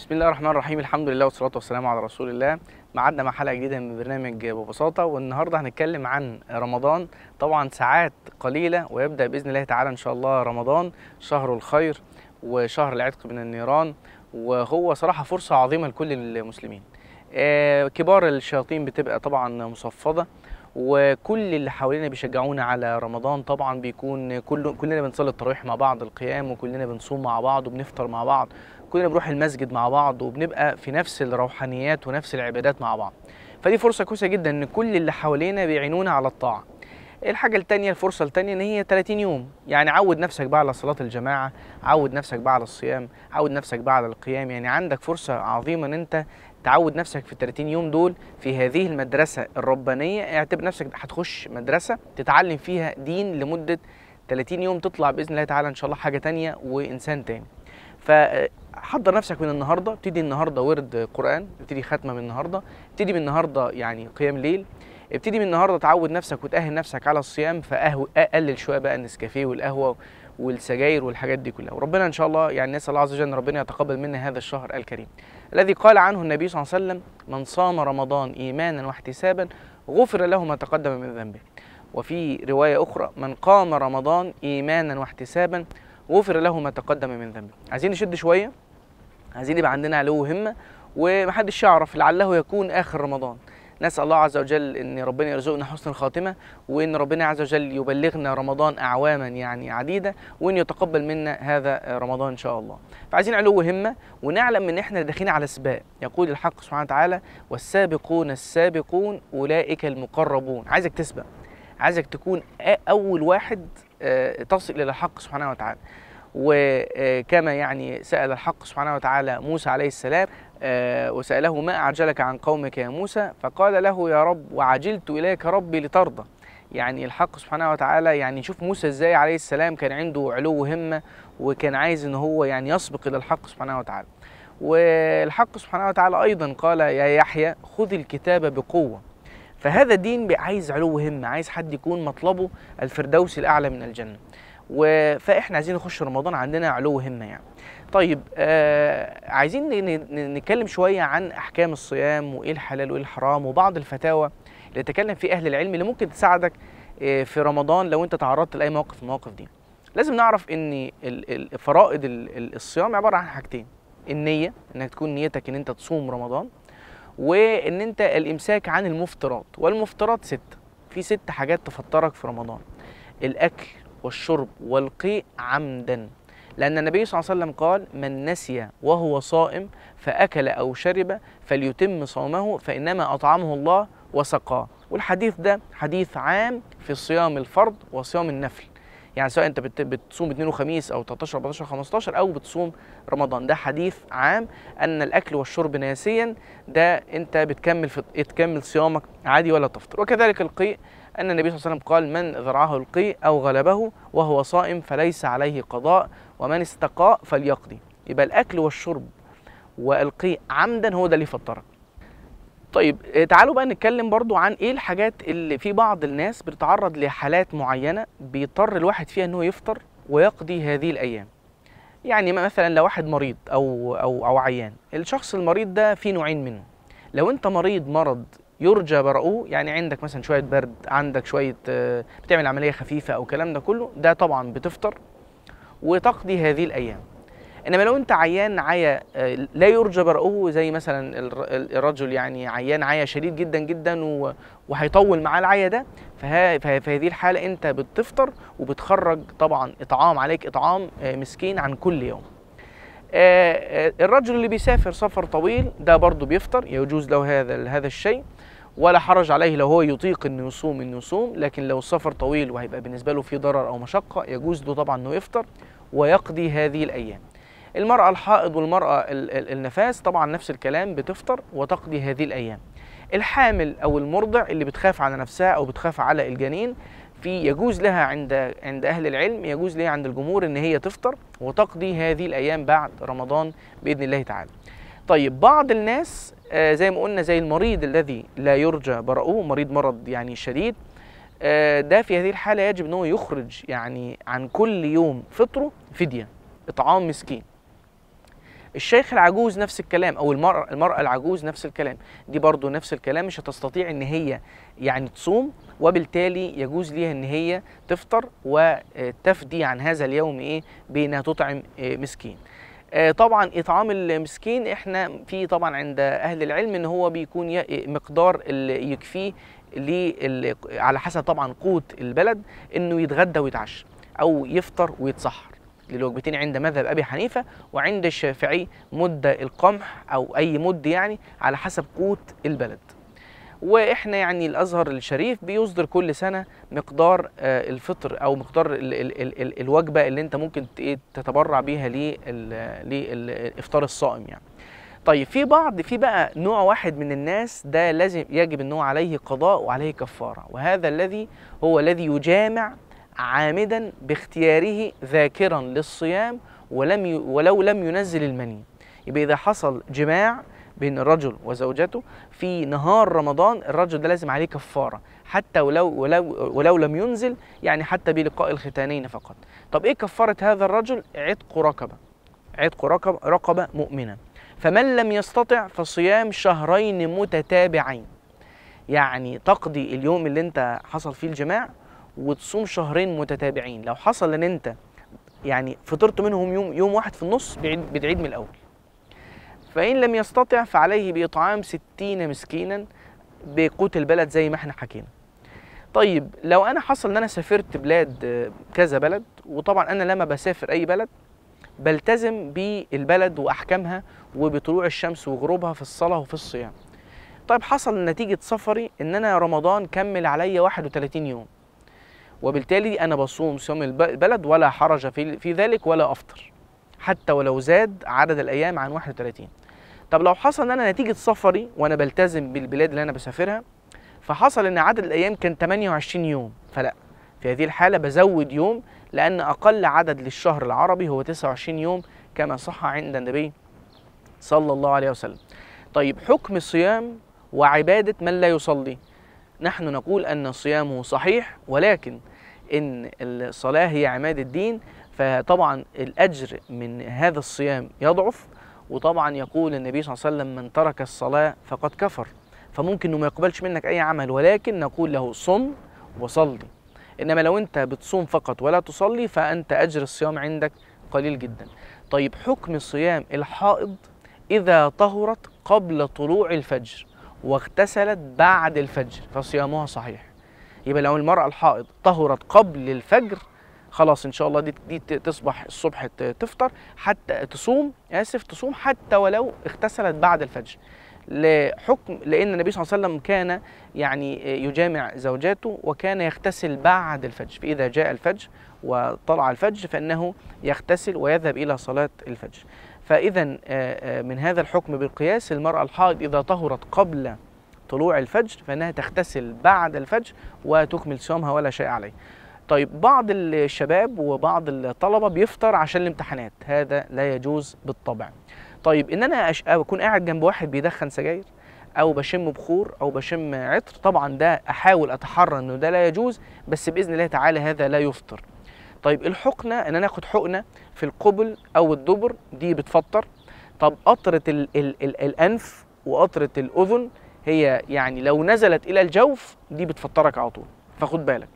بسم الله الرحمن الرحيم. الحمد لله والصلاة والسلام على رسول الله. معدنا مع حلقة جديدة من برنامج ببساطة، والنهاردة هنتكلم عن رمضان. طبعا ساعات قليلة ويبدأ بإذن الله تعالى إن شاء الله رمضان، شهر الخير وشهر العتق من النيران، وهو صراحة فرصة عظيمة لكل المسلمين. كبار الشياطين بتبقى طبعا مصفدة، وكل اللي حوالينا بيشجعونا على رمضان. طبعا بيكون كلنا بنصلي التراويح مع بعض القيام، وكلنا بنصوم مع بعض وبنفطر مع بعض، كلنا بنروح المسجد مع بعض، وبنبقى في نفس الروحانيات ونفس العبادات مع بعض. فدي فرصة كويسة جدا ان كل اللي حوالينا بيعينونا على الطاعة. الحاجة التانية، الفرصة التانية ان هي 30 يوم، يعني عود نفسك بقى على صلاة الجماعة، عود نفسك بقى على الصيام، عود نفسك بقى على القيام. يعني عندك فرصة عظيمة ان انت تعود نفسك في 30 يوم دول في هذه المدرسة الربانية. اعتبر نفسك هتخش مدرسة تتعلم فيها دين لمدة 30 يوم، تطلع بإذن الله تعالى إن شاء الله حاجة تانية وإنسان تاني. فحضر نفسك من النهاردة، ابتدي النهاردة ورد قرآن، ابتدي ختمة من النهاردة، ابتدي من النهاردة يعني قيام ليل، ابتدي من النهاردة تعود نفسك وتأهل نفسك على الصيام. فأقلل شوية بقى النسكافيه والقهوة والسجاير والحاجات دي كلها. وربنا ان شاء الله يعني نسال الله عز وجل ان ربنا يتقبل منا هذا الشهر الكريم الذي قال عنه النبي صلى الله عليه وسلم: من صام رمضان ايمانا واحتسابا غفر له ما تقدم من ذنبه. وفي روايه اخرى: من قام رمضان ايمانا واحتسابا غفر له ما تقدم من ذنبه. عايزين نشد شويه، عايزين يبقى عندنا علو همه، ومحدش يعرف لعله يكون اخر رمضان. نسأل الله عز وجل ان ربنا يرزقنا حسن الخاتمة، وان ربنا عز وجل يبلغنا رمضان اعواما يعني عديدة، وان يتقبل منا هذا رمضان ان شاء الله. فعايزين علو همة، ونعلم ان احنا داخلين على سباق. يقول الحق سبحانه وتعالى: والسابقون السابقون اولئك المقربون. عايزك تسبق، عايزك تكون اول واحد تصل الى الحق سبحانه وتعالى. وكما يعني سأل الحق سبحانه وتعالى موسى عليه السلام، وسأله: ما أعجلك عن قومك يا موسى؟ فقال له: يا رب وعجلت إليك ربي لترضى. يعني الحق سبحانه وتعالى يعني شوف موسى ازاي عليه السلام كان عنده علو همة، وكان عايز ان هو يعني يسبق إلى الحق سبحانه وتعالى. والحق سبحانه وتعالى أيضا قال: يا يحيى خذ الكتاب بقوة. فهذا الدين عايز علو همة، عايز حد يكون مطلبه الفردوس الأعلى من الجنة. فاحنا عايزين نخش رمضان عندنا علو همه يعني. طيب عايزين نتكلم شويه عن احكام الصيام، وايه الحلال وايه الحرام، وبعض الفتاوى اللي تكلم فيه اهل العلم اللي ممكن تساعدك في رمضان لو انت تعرضت لاي موقف من المواقف دي. لازم نعرف ان فرائض الصيام عباره عن حاجتين: النيه، انك تكون نيتك ان انت تصوم رمضان، وان انت الامساك عن المفطرات. والمفطرات 6، في 6 حاجات تفطرك في رمضان: الاكل والشرب والقيء عمدا. لأن النبي صلى الله عليه وسلم قال: من نسي وهو صائم فأكل أو شرب فليتم صومه فإنما أطعمه الله وسقاه. والحديث ده حديث عام في صيام الفرض وصيام النفل، يعني سواء انت بتصوم اثنين وخميس او 13 14 15 او بتصوم رمضان، ده حديث عام ان الاكل والشرب ناسيا ده انت تكمل صيامك عادي ولا تفطر. وكذلك القيء، ان النبي صلى الله عليه وسلم قال: من ذرعه القيء او غلبه وهو صائم فليس عليه قضاء ومن استقاء فليقضي. يبقى الاكل والشرب والقيء عمدا هو ده اللي يفطرك. طيب تعالوا بقى نتكلم برضو عن ايه الحاجات اللي في بعض الناس بتتعرض لحالات معينة بيضطر الواحد فيها انه يفطر ويقضي هذه الايام. يعني مثلا لو واحد مريض او عيان، الشخص المريض ده في نوعين منه. لو انت مريض مرض يرجى برؤه، يعني عندك مثلا شوية برد، عندك شوية بتعمل عملية خفيفة او الكلام ده كله، ده طبعا بتفطر وتقضي هذه الايام. انما لو انت عيان عيا لا يرجى برؤه، زي مثلا الرجل يعني عيان عيا شديد جدا جدا وهيطول معاه العيا ده، في هذه الحاله انت بتفطر وبتخرج طبعا اطعام، عليك اطعام مسكين عن كل يوم. الرجل اللي بيسافر سفر طويل ده برضه بيفطر، يجوز له هذا الشيء، ولا حرج عليه لو هو يطيق انه يصوم، لكن لو السفر طويل وهيبقى بالنسبه له في ضرر او مشقه يجوز له طبعا انه يفطر ويقضي هذه الايام. المرأة الحائض والمرأة النفاس طبعا نفس الكلام، بتفطر وتقضي هذه الأيام. الحامل أو المرضع اللي بتخاف على نفسها أو بتخاف على الجنين، يجوز لها عند أهل العلم، يجوز لها عند الجمهور إن هي تفطر وتقضي هذه الأيام بعد رمضان بإذن الله تعالى. طيب بعض الناس زي ما قلنا زي المريض الذي لا يرجى برؤه، مرض يعني شديد، ده في هذه الحالة يجب أنه يخرج يعني عن كل يوم فطره فدية، إطعام مسكين. الشيخ العجوز نفس الكلام، او المرأة العجوز نفس الكلام، دي برضو نفس الكلام، مش هتستطيع ان هي يعني تصوم، وبالتالي يجوز ليها ان هي تفطر وتفدي عن هذا اليوم ايه بانها تطعم مسكين. طبعا اطعام المسكين احنا في طبعا عند اهل العلم ان هو بيكون مقدار اللي يكفيه على حسب طبعا قوت البلد، انه يتغدى ويتعشى او يفطر ويتسحر للوجبتين عند مذهب ابي حنيفه، وعند الشافعي مد القمح او اي مد يعني على حسب قوت البلد. واحنا يعني الازهر الشريف بيصدر كل سنه مقدار الفطر او مقدار الوجبه اللي انت ممكن تتبرع بيها للافطار الصائم يعني. طيب في بقى نوع واحد من الناس ده لازم يجب ان هو عليه قضاء وعليه كفاره، وهذا الذي يجامع عامدا باختياره ذاكرا للصيام ولو لم ينزل المني. يبقى اذا حصل جماع بين الرجل وزوجته في نهار رمضان، الرجل ده لازم عليه كفاره حتى ولو لم ينزل، يعني حتى بلقاء الختانين فقط. طب ايه كفاره هذا الرجل؟ عتق رقبه مؤمنه. فمن لم يستطع فصيام شهرين متتابعين، يعني تقضي اليوم اللي انت حصل فيه الجماع وتصوم شهرين متتابعين. لو حصل ان انت يعني فطرت منهم يوم واحد في النص، بتعيد من الاول. فإن لم يستطع فعليه بإطعام 60 مسكينا بقوت البلد زي ما احنا حكينا. طيب لو أنا حصل إن أنا سافرت بلاد كذا بلد، وطبعا أنا لما بسافر أي بلد بلتزم بالبلد وأحكامها وبطلوع الشمس وغروبها في الصلاة وفي الصيام. طيب حصل نتيجة سفري إن أنا رمضان كمل عليا 31 يوم، وبالتالي أنا بصوم صيام البلد ولا حرج في ذلك ولا أفطر حتى ولو زاد عدد الأيام عن 31. طب لو حصل ان انا نتيجه سفري وانا بلتزم بالبلاد اللي انا بسافرها، فحصل ان عدد الايام كان 28 يوم، فلا، في هذه الحاله بزود يوم، لان اقل عدد للشهر العربي هو 29 يوم كما صح عند النبي صلى الله عليه وسلم. طيب حكم الصيام وعباده من لا يصلي، نحن نقول ان صيامه صحيح، ولكن ان الصلاه هي عماد الدين، فطبعا الاجر من هذا الصيام يضعف. وطبعا يقول النبي صلى الله عليه وسلم من ترك الصلاة فقد كفر، فممكن انه ما يقبلش منك اي عمل، ولكن نقول له صم وصلي. انما لو انت بتصوم فقط ولا تصلي فانت اجر الصيام عندك قليل جدا. طيب حكم صيام الحائض اذا طهرت قبل طلوع الفجر واغتسلت بعد الفجر فصيامها صحيح. يبقى لو المرأة الحائض طهرت قبل الفجر، خلاص ان شاء الله دي تصبح الصبح تفطر حتى تصوم حتى ولو اغتسلت بعد الفجر، لان النبي صلى الله عليه وسلم كان يعني يجامع زوجاته وكان يغتسل بعد الفجر، فاذا جاء الفجر وطلع الفجر فانه يغتسل ويذهب الى صلاة الفجر. فاذا من هذا الحكم بالقياس، المرأة الحائض اذا طهرت قبل طلوع الفجر فانها تغتسل بعد الفجر وتكمل صيامها ولا شيء عليه. طيب بعض الشباب وبعض الطلبة بيفطر عشان الامتحانات، هذا لا يجوز بالطبع. طيب ان انا اكون قاعد جنب واحد بيدخن سجاير او بشم بخور او بشم عطر، طبعا ده احاول اتحرى انه ده لا يجوز، بس باذن الله تعالى هذا لا يفطر. طيب الحقنة، ان انا اخد حقنة في القبل او الدبر، دي بتفطر. طب قطرة الانف وقطرة الاذن، هي يعني لو نزلت الى الجوف دي بتفطرك على طول، فخد بالك.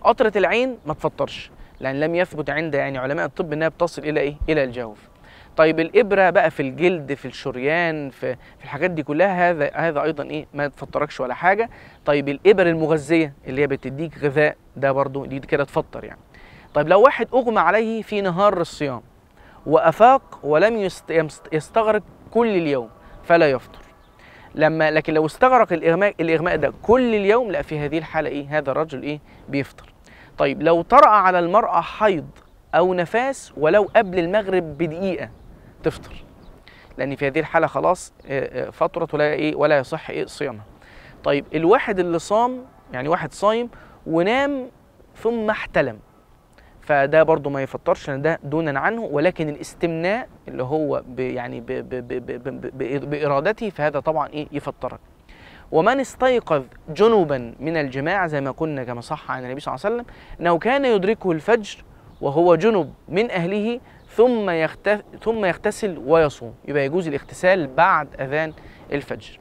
قطرة العين ما تفطرش، لأن لم يثبت عند يعني علماء الطب إنها بتصل إلى إيه؟ إلى الجوف. طيب الإبرة بقى في الجلد، في الشريان، في الحاجات دي كلها، هذا أيضا إيه؟ ما تفطركش ولا حاجة. طيب الإبر المغذية اللي هي بتديك غذاء، ده برضو دي كده تفطر يعني. طيب لو واحد أغمى عليه في نهار الصيام وأفاق ولم يستغرق كل اليوم فلا يفطر. لكن لو استغرق الإغماء ده كل اليوم، لا، في هذه الحالة إيه؟ هذا الرجل إيه؟ بيفطر. طيب لو طرأ على المرأة حيض أو نفاس ولو قبل المغرب بدقيقة تفطر، لأن في هذه الحالة خلاص فطرت ولا يصح صيامها. طيب الواحد اللي صام، يعني واحد صايم ونام ثم احتلم، فده برضو ما يفطرش، ده دونا عنه، ولكن الاستمناء اللي هو يعني بإرادته فهذا طبعا إيه؟ يفطرك. ومن استيقظ جنوبا من الجماع، زي ما قلنا كما صح عن النبي صلى الله عليه وسلم انه كان يدركه الفجر وهو جنب من اهله ثم يغتسل ويصوم. يبقى يجوز الاغتسال بعد أذان الفجر.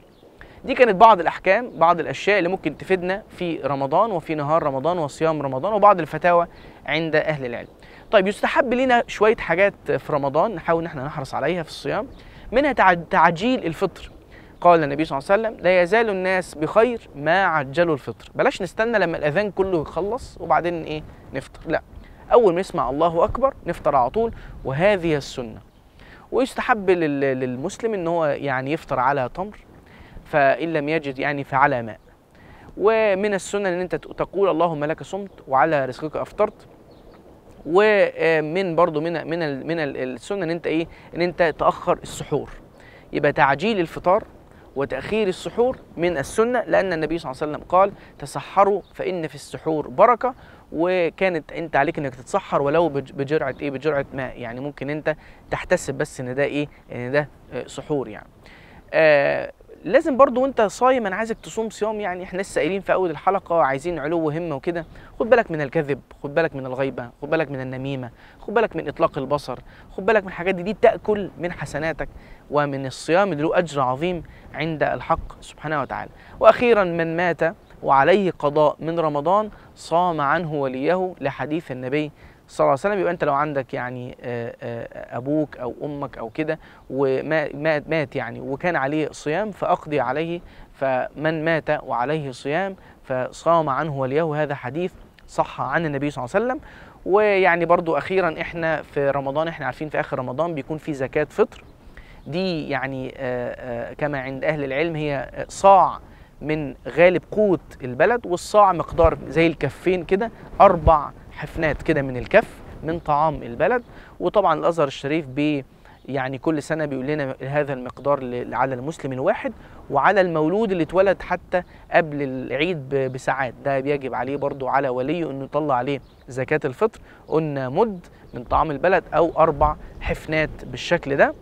دي كانت بعض الأحكام، بعض الأشياء اللي ممكن تفيدنا في رمضان وفي نهار رمضان وصيام رمضان، وبعض الفتاوى عند أهل العلم. طيب يستحب لنا شوية حاجات في رمضان نحاول ان احنا نحرص عليها في الصيام، منها تعجيل الفطر. قال النبي صلى الله عليه وسلم: لا يزال الناس بخير ما عجلوا الفطر. بلاش نستنى لما الأذان كله يخلص وبعدين ايه نفطر، لا، أول ما يسمع الله أكبر نفطر على طول، وهذه السنة. ويستحب للمسلم ان هو يعني يفطر على تمر، فإن لم يجد يعني فعلى ماء. ومن السنة ان انت تقول اللهم لك صمت وعلى رزقك افطرت. ومن برضو من السنة ان انت ايه، ان انت تأخر السحور. يبقى تعجيل الفطار وتأخير السحور من السنة، لأن النبي صلى الله عليه وسلم قال: تسحروا فإن في السحور بركة. وكانت انت عليك انك تتسحر ولو بجرعة ايه، بجرعة ماء. يعني ممكن انت تحتسب بس ان ده ايه، ان ده سحور يعني. لازم برضو وانت صايم، انا عايزك تصوم صيام يعني احنا لسه قايلين في اول الحلقه عايزين علو همه وكده. خد بالك من الكذب، خد بالك من الغيبه، خد بالك من النميمه، خد بالك من اطلاق البصر، خد بالك من الحاجات دي تاكل من حسناتك ومن الصيام اللي له اجر عظيم عند الحق سبحانه وتعالى. واخيرا من مات وعليه قضاء من رمضان صام عنه وليه، لحديث النبي صلى الله عليه وسلم. يبقى انت لو عندك يعني ابوك او امك او كده ومات يعني وكان عليه صيام فاقضي عليه. فمن مات وعليه صيام فصام عنه وليه، هذا حديث صح عن النبي صلى الله عليه وسلم. ويعني برضو اخيرا احنا في رمضان، احنا عارفين في اخر رمضان بيكون في زكاة فطر. دي يعني كما عند اهل العلم هي صاع من غالب قوت البلد، والصاع مقدار زي الكفين كده، 4 حفنات كده من الكف من طعام البلد. وطبعا الازهر الشريف يعني كل سنه بيقول لنا هذا المقدار على المسلم الواحد، وعلى المولود اللي اتولد حتى قبل العيد بساعات، ده بيجب عليه برضو على وليه انه يطلع عليه زكاه الفطر. قلنا مد من طعام البلد او 4 حفنات بالشكل ده.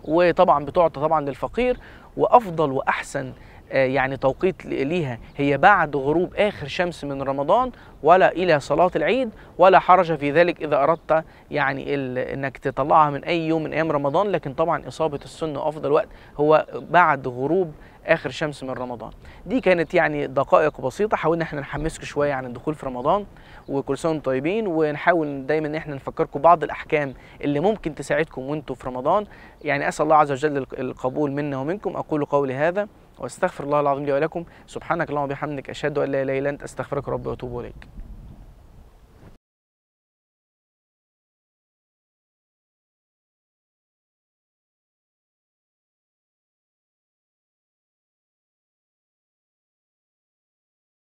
وطبعا بتعطى طبعا للفقير. وافضل واحسن يعني توقيت ليها هي بعد غروب آخر شمس من رمضان ولا إلى صلاة العيد، ولا حرج في ذلك إذا أردت يعني إنك تطلعها من أي يوم من أيام رمضان. لكن طبعا إصابة السنة وأفضل وقت هو بعد غروب آخر شمس من رمضان. دي كانت يعني دقائق بسيطة حاولنا احنا نحمسكم شوية عن الدخول في رمضان، وكل سنة وانتم طيبين. ونحاول دايما ان احنا نفكركم بعض الأحكام اللي ممكن تساعدكم وانتم في رمضان. يعني أسأل الله عز وجل القبول منا ومنكم. أقول قولي هذا واستغفر الله العظيم لي ولكم. سبحانك اللهم وبحمدك، اشهد ان لا اله الا انت، استغفرك ربي واتوب اليك.